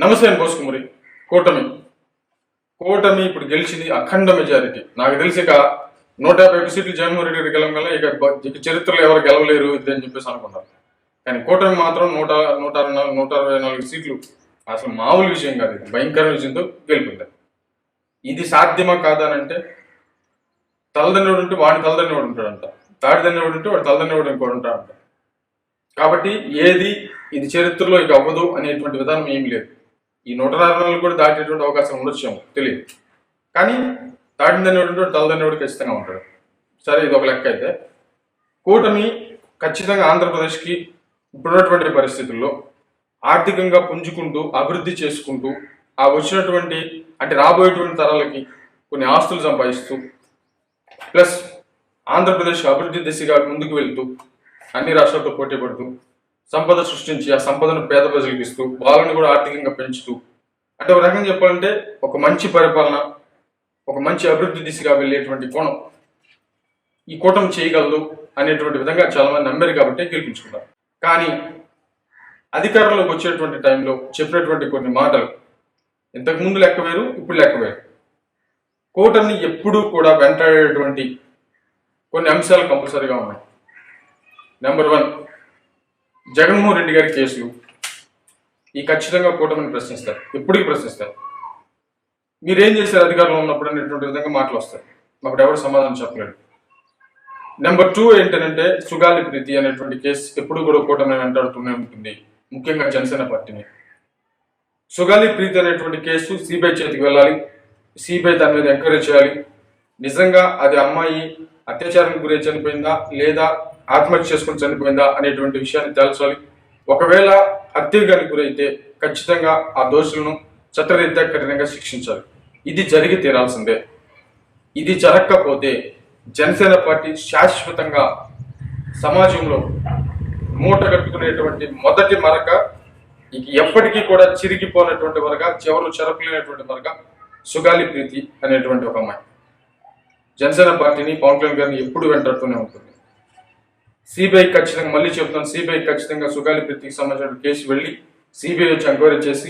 నమస్తే అని బోసుకుమరి. కూటమి కూటమి ఇప్పుడు గెలిచింది అఖండ మెజారిటీ. నాకు తెలిసి ఇక 151 సీట్లు జగన్మోహన్ రెడ్డి గారు గెలవగల ఇక చరిత్రలో ఎవరు గెలవలేరు ఇది అని చెప్పేసి అనుకున్నారు. కానీ కూటమి మాత్రం 164 సీట్లు అసలు మామూలు విషయం కాదు, ఇది భయంకరమైన విషయంతో గెలిపింది. ఇది సాధ్యమా కాదా అని అంటే, తలదన్నేవాడు ఉంటే వాడిని తలదన్నేవాడు ఉంటాడంట, తాడిదన్నేవాడు ఉంటే వాడు తలదన్నేవాడు ఇంకోడు ఉంటాడంట. కాబట్టి ఇది చరిత్రలో ఇక అవ్వదు అనేటువంటి విధానం ఏం లేదు. ఈ 164 కూడా దాటేటువంటి అవకాశం ఉండొచ్చేమో తెలియదు, కానీ దాటిందనేవాడు తలదనేవాడు ఖచ్చితంగా ఉంటాడు. సరే, ఇది ఒక లెక్క అయితే, కూటమి ఖచ్చితంగా ఆంధ్రప్రదేశ్కి ఇప్పుడున్నటువంటి పరిస్థితుల్లో ఆర్థికంగా పుంజుకుంటూ అభివృద్ధి చేసుకుంటూ ఆ వచ్చినటువంటి అంటే రాబోయేటువంటి తరాలకి కొన్ని ఆస్తులు సంపాదిస్తూ ప్లస్ ఆంధ్రప్రదేశ్ అభివృద్ధి దిశగా ముందుకు వెళ్తూ అన్ని రాష్ట్రాలతో పోటీ పడుతూ సంపద సృష్టించి ఆ సంపదను పేద ప్రజలకు ఇస్తూ వాళ్ళని కూడా ఆర్థికంగా పెంచుతూ, అంటే ఒక రకంగా చెప్పాలంటే ఒక మంచి పరిపాలన, ఒక మంచి అభివృద్ధి దిశగా వెళ్ళేటువంటి కోణం ఈ కూటమి చేయగలదు అనేటువంటి విధంగా చాలా మంది నమ్మారు కాబట్టి గెలిపించుకున్నారు. కానీ అధికారంలోకి వచ్చేటువంటి టైంలో చెప్పినటువంటి కొన్ని మాటలు ఇంతకుముందు లెక్క వేరు, ఇప్పుడు లెక్క వేరు. కూటమిని ఎప్పుడూ కూడా వెంటాడేటువంటి కొన్ని అంశాలు కంపల్సరీగా ఉన్నాయి. నెంబర్ 1, జగన్మోహన్ రెడ్డి గారి కేసులు ఈ ఖచ్చితంగా కూటమిని ప్రశ్నిస్తారు, ఎప్పటికీ ప్రశ్నిస్తారు. మీరేం చేశారు అధికారంలో ఉన్నప్పుడు అనేటువంటి విధంగా మాటలు వస్తాయి, అప్పుడు ఎవరు సమాధానం చెప్పలేడు. నెంబర్ 2 ఏంటంటే సుగాలి ప్రీతి అనేటువంటి కేసు ఎప్పుడు కూడా కూటమిని వెంటాడుతూనే ఉంటుంది, ముఖ్యంగా జనసేన పార్టీని. సుగాలి ప్రీతి అనేటువంటి కేసు సిబిఐ చేతికి వెళ్ళాలి, సిబిఐ దాని మీద ఎంక్వైరీ చేయాలి. నిజంగా అది అమ్మాయి అత్యాచారానికి గురై చనిపోయిందా లేదా ఆత్మహత్య చేసుకుని చనిపోయిందా అనేటువంటి విషయాన్ని తేల్చాలి. ఒకవేళ హత్యగానికి గురైతే ఖచ్చితంగా ఆ దోషులను చట్టరీత్యా కఠినంగా శిక్షించాలి. ఇది జరిగి తీరాల్సిందే. ఇది జరగకపోతే జనసేన పార్టీ శాశ్వతంగా సమాజంలో మూట కట్టుకునేటువంటి మొదటి మరక, ఇక ఎప్పటికీ కూడా చిరిగిపోయినటువంటి మరక, చివరు చెరపలేనటువంటి మరక సుగాలి ప్రీతి అనేటువంటి ఒక అమ్మాయి జనసేన పార్టీని, పవన్ కళ్యాణ్ గారిని ఎప్పుడు వెంటాడుతూనే ఉంటుంది. సిబిఐ ఖచ్చితంగా, మళ్ళీ చెప్తున్నాను, సిబిఐ ఖచ్చితంగా సుగాలి ప్రీతికి సంబంధించిన కేసు వెళ్ళి సిబిఐ వచ్చి ఎంక్వైరీ చేసి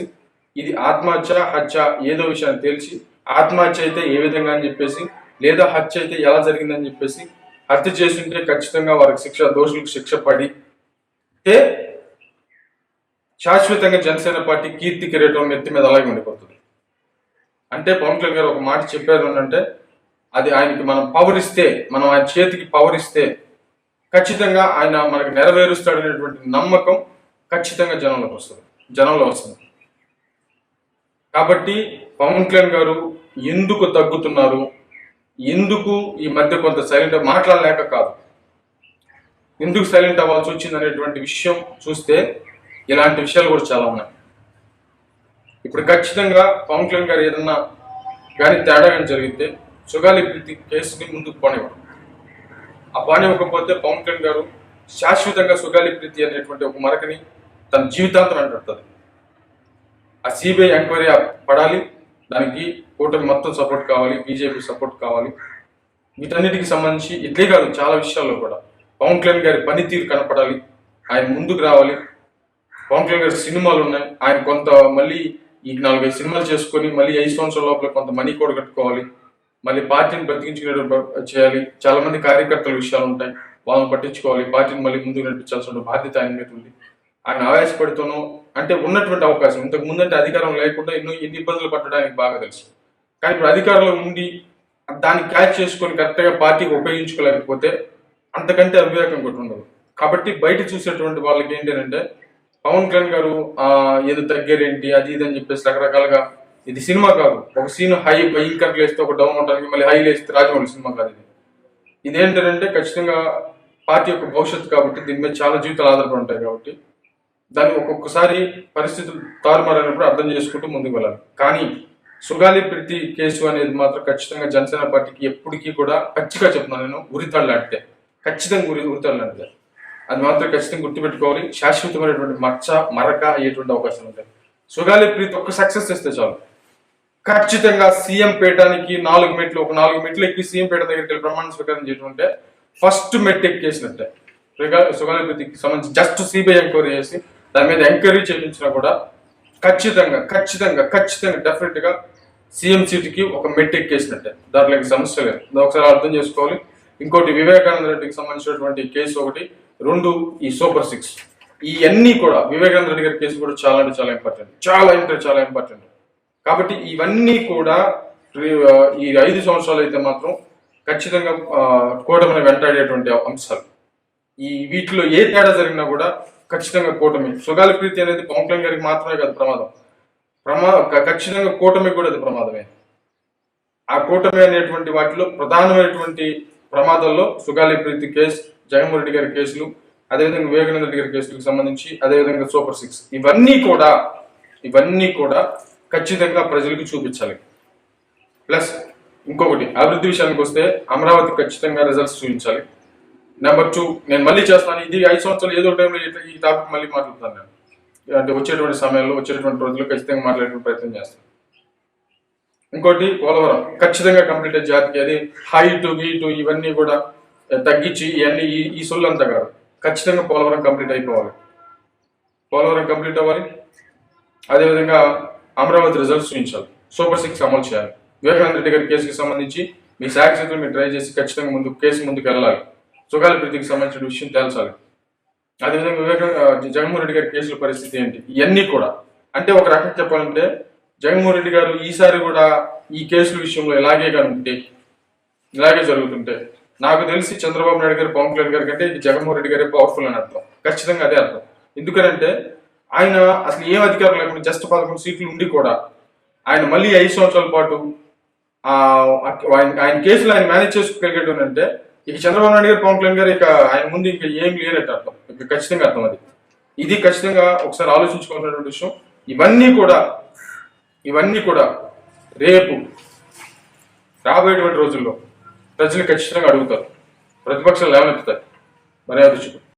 ఇది ఆత్మహత్య హత్య ఏదో విషయాన్ని తేల్చి, ఆత్మహత్య అయితే ఏ విధంగా అని చెప్పేసి, లేదా హత్య అయితే ఎలా జరిగిందని చెప్పేసి, హత్య చేస్తుంటే ఖచ్చితంగా వారికి దోషులకు శిక్ష పడి శాశ్వతంగా జనసేన పార్టీ కీర్తి కిరీటం నెత్తి మీద అలాగే ఉండిపోతుంది. అంటే పవన్ కళ్యాణ్ గారు ఒక మాట చెప్పారు అంటే, అది ఆయనకి మనం పవర్ ఇస్తే, మనం ఆయన చేతికి పవర్ ఇస్తే ఖచ్చితంగా ఆయన మనకు నెరవేరుస్తాడనేటువంటి నమ్మకం ఖచ్చితంగా జనంలో వస్తుంది. కాబట్టి పవన్ కళ్యాణ్ గారు ఎందుకు తగ్గుతున్నారు, ఎందుకు ఈ మధ్య కొంత సైలెంట్ మాట్లాడలేక కాదు, ఎందుకు సైలెంట్ అవ్వాల్సి వచ్చింది అనేటువంటి విషయం చూస్తే ఇలాంటి విషయాలు కూడా చాలా ఉన్నాయి. ఇప్పుడు ఖచ్చితంగా పవన్ కళ్యాణ్ గారు ఏదన్నా కానీ తేడా కానీ జరిగితే సుగాలి ప్రీతి కేసుని ముందుకు పోనివ్వడం, ఆ పోనివ్వకపోతే పవన్ కళ్యాణ్ గారు శాశ్వతంగా సుగాలి ప్రీతి అనేటువంటి ఒక మరకని తన జీవితాంతం వెంటాడుతుంది. ఆ సిబిఐ ఎంక్వైరీ పడాలి, దానికి కూటమి మొత్తం సపోర్ట్ కావాలి, బీజేపీ సపోర్ట్ కావాలి. వీటన్నిటికి సంబంధించి ఇట్లే కాదు, చాలా విషయాల్లో కూడా పవన్ కళ్యాణ్ గారి పనితీరు కనపడాలి, ఆయన ముందుకు రావాలి. పవన్ కళ్యాణ్ గారి సినిమాలు ఉన్నాయి, ఆయన కొంత మళ్ళీ ఈ 4-5 సినిమాలు చేసుకొని మళ్ళీ 5 సంవత్సరాల లోపల కొంత మనీ కూడా కట్టుకోవాలి, మళ్ళీ పార్టీని బ్రతికించుకునే చేయాలి. చాలా మంది కార్యకర్తల విషయాలు ఉంటాయి, వాళ్ళని పట్టించుకోవాలి, పార్టీని మళ్ళీ ముందుకు నడిపించాల్సిన బాధ్యత ఆయన మీద ఉంది. ఆయన ఆవేశపడుతూనో అంటే ఉన్నటువంటి అవకాశం, ఇంతకు ముందంటే అధికారం లేకుండా ఎన్ని ఇబ్బందులు పట్టడానికి బాగా తెలుసు. కానీ ఇప్పుడు అధికారంలో ఉండి దాన్ని క్యాచ్ చేసుకొని కరెక్ట్గా పార్టీకి ఉపయోగించుకోలేకపోతే అంతకంటే అవివేకం కూడా ఉండదు. కాబట్టి బయట చూసేటువంటి వాళ్ళకి ఏంటంటే పవన్ కళ్యాణ్ గారు ఏదో తగ్గేరేంటి అది ఇది అని చెప్పేసి రకరకాలుగా, ఇది సినిమా కాదు, ఒక సీన్ హై భయంకర్ లేస్తే ఒక డౌన్ అవడానికి మళ్ళీ హై లేస్తే రాజమౌళి సినిమా కాదు ఇది. ఇదేంటంటే ఖచ్చితంగా పార్టీ యొక్క భవిష్యత్తు కాబట్టి దీని మీద చాలా జీవితాలు ఆధారపడి ఉంటాయి. కాబట్టి దాన్ని ఒక్కొక్కసారి పరిస్థితులు తారుమారైనప్పుడు అర్థం చేసుకుంటూ ముందుకు వెళ్ళాలి. కానీ సుగాలి ప్రీతి కేసు అనేది మాత్రం ఖచ్చితంగా జనసేన పార్టీకి ఎప్పటికీ కూడా పచ్చిగా చెప్తున్నాను నేను, ఉరితాళ్ళాడితే ఖచ్చితంగా ఉరితాళ్ళాడితే అది మాత్రం ఖచ్చితంగా గుర్తుపెట్టుకోవాలి. శాశ్వతమైనటువంటి మరక అయ్యేటువంటి అవకాశం ఉంటాయి. సుగాలి ప్రీతి ఒక్క సక్సెస్ చేస్తే చాలు, ఖచ్చితంగా సీఎం పీఠానికి 4 మెట్లు, ఒక 4 మెట్లు ఎక్కి సీఎం పీఠ దగ్గరికి ప్రమాణ స్వీకారం చేయటంటే ఫస్ట్ మెట్ ఎక్కేసినట్టే. సుగాలి ప్రీతికి సంబంధించి జస్ట్ సిబిఐ ఎంక్వైరీ చేసి దాని మీద ఎంక్వైరీ చేయించినా కూడా ఖచ్చితంగా ఖచ్చితంగా ఖచ్చితంగా డెఫినెట్ గా సీఎం సీటుకి ఒక మెట్టు ఎక్కేసినట్టే, దాంట్లోకి సమస్య లేదు. ఇది ఒకసారి అర్థం చేసుకోవాలి. ఇంకోటి వివేకానంద రెడ్డికి సంబంధించినటువంటి కేసు ఒకటి, రెండు ఈ సూపర్ సిక్స్, ఇవన్నీ కూడా వివేకానంద రెడ్డి గారి కేసు కూడా చాలా అంటే చాలా ఇంపార్టెంట్, చాలా ఇంపార్టెంట్. కాబట్టి ఇవన్నీ కూడా ఈ 5 సంవత్సరాలు అయితే మాత్రం ఖచ్చితంగా కూటమిని వెంటాడేటువంటి అంశాలు. ఈ వీటిలో ఏ తేడా జరిగినా కూడా ఖచ్చితంగా కూటమి. సుగాలి ప్రీతి అనేది పవన్ కళ్యాణ్ గారికి మాత్రమే కాదు ప్రమాదం, ఖచ్చితంగా కూటమికి కూడా అది ప్రమాదమే. ఆ కూటమి అనేటువంటి వాటిలో ప్రధానమైనటువంటి ప్రమాదాల్లో సుగాలి ప్రీతి కేసు, జగన్మోహన్ రెడ్డి గారి కేసులు, అదేవిధంగా వివేకానంద రెడ్డి గారి కేసులకు సంబంధించి, అదేవిధంగా సూపర్ సిక్స్, ఇవన్నీ కూడా ఖచ్చితంగా ప్రజలకు చూపించాలి. ప్లస్ ఇంకొకటి అభివృద్ధి విషయానికి వస్తే అమరావతి ఖచ్చితంగా రిజల్ట్స్ చూపించాలి. నెంబర్ 2, నేను మళ్ళీ చేస్తాను, ఇది 5 సంవత్సరాలు ఏదో టైంలో ఈ టాపిక్ మళ్ళీ మాట్లాడుతాను నేను, అంటే వచ్చేటువంటి సమయంలో వచ్చేటువంటి రోజుల్లో ఖచ్చితంగా మాట్లాడే ప్రయత్నం చేస్తాను. ఇంకోటి పోలవరం ఖచ్చితంగా కంప్లీట్ అయ్యే జాతికి, అది హైటు గీటు ఇవన్నీ కూడా తగ్గించి ఇవన్నీ ఈ సొల్లంతా కాదు, ఖచ్చితంగా పోలవరం కంప్లీట్ అయిపోవాలి, పోలవరం కంప్లీట్ అవ్వాలి. అదేవిధంగా అమరావతి రిజల్ట్స్ చూపించాలి, సూపర్ సిక్స్ అమలు చేయాలి. వివేకానంద రెడ్డి గారి కేసుకి సంబంధించి మీ శాఖలు మీరు ట్రై చేసి ఖచ్చితంగా ముందుకు వెళ్ళాలి. సుగాలి ప్రీతికి సంబంధించిన విషయం తేల్చాలి. అదేవిధంగా జగన్మోహన్ రెడ్డి గారి కేసుల పరిస్థితి ఏంటి, ఇవన్నీ కూడా. అంటే ఒక రకంగా చెప్పాలంటే జగన్మోహన్ రెడ్డి గారు ఈసారి కూడా ఈ కేసుల విషయంలో ఇలాగే జరుగుతుంటే, నాకు తెలిసి చంద్రబాబు నాయుడు గారు, పవన్ కళ్యాణ్ గారి కంటే జగన్మోహన్ రెడ్డి గారే పవర్ఫుల్ అని అర్థం. ఖచ్చితంగా అదే అర్థం. ఎందుకంటే ఆయన అసలు ఏం అధికారం లేకుండా జస్ట్ 11 సీట్లు ఉండి కూడా ఆయన మళ్ళీ 5 సంవత్సరాల పాటు ఆయన కేసులు ఆయన మేనేజ్ చేసుకోగలిగాడు అంటే, ఇక చంద్రబాబు నాయుడు గారు, పవన్ కళ్యాణ్ గారు ఇక ఆయన ముందు ఇంకా ఏం లేనట్టు అర్థం. ఇక ఖచ్చితంగా అర్థం అది. ఇది ఖచ్చితంగా ఒకసారి ఆలోచించుకోవాల్సినటువంటి విషయం. ఇవన్నీ కూడా రేపు రాబోయేటువంటి రోజుల్లో ప్రజలు ఖచ్చితంగా అడుగుతారు, ప్రతిపక్షాలు లేవనెత్తుతాయి. మర్యాద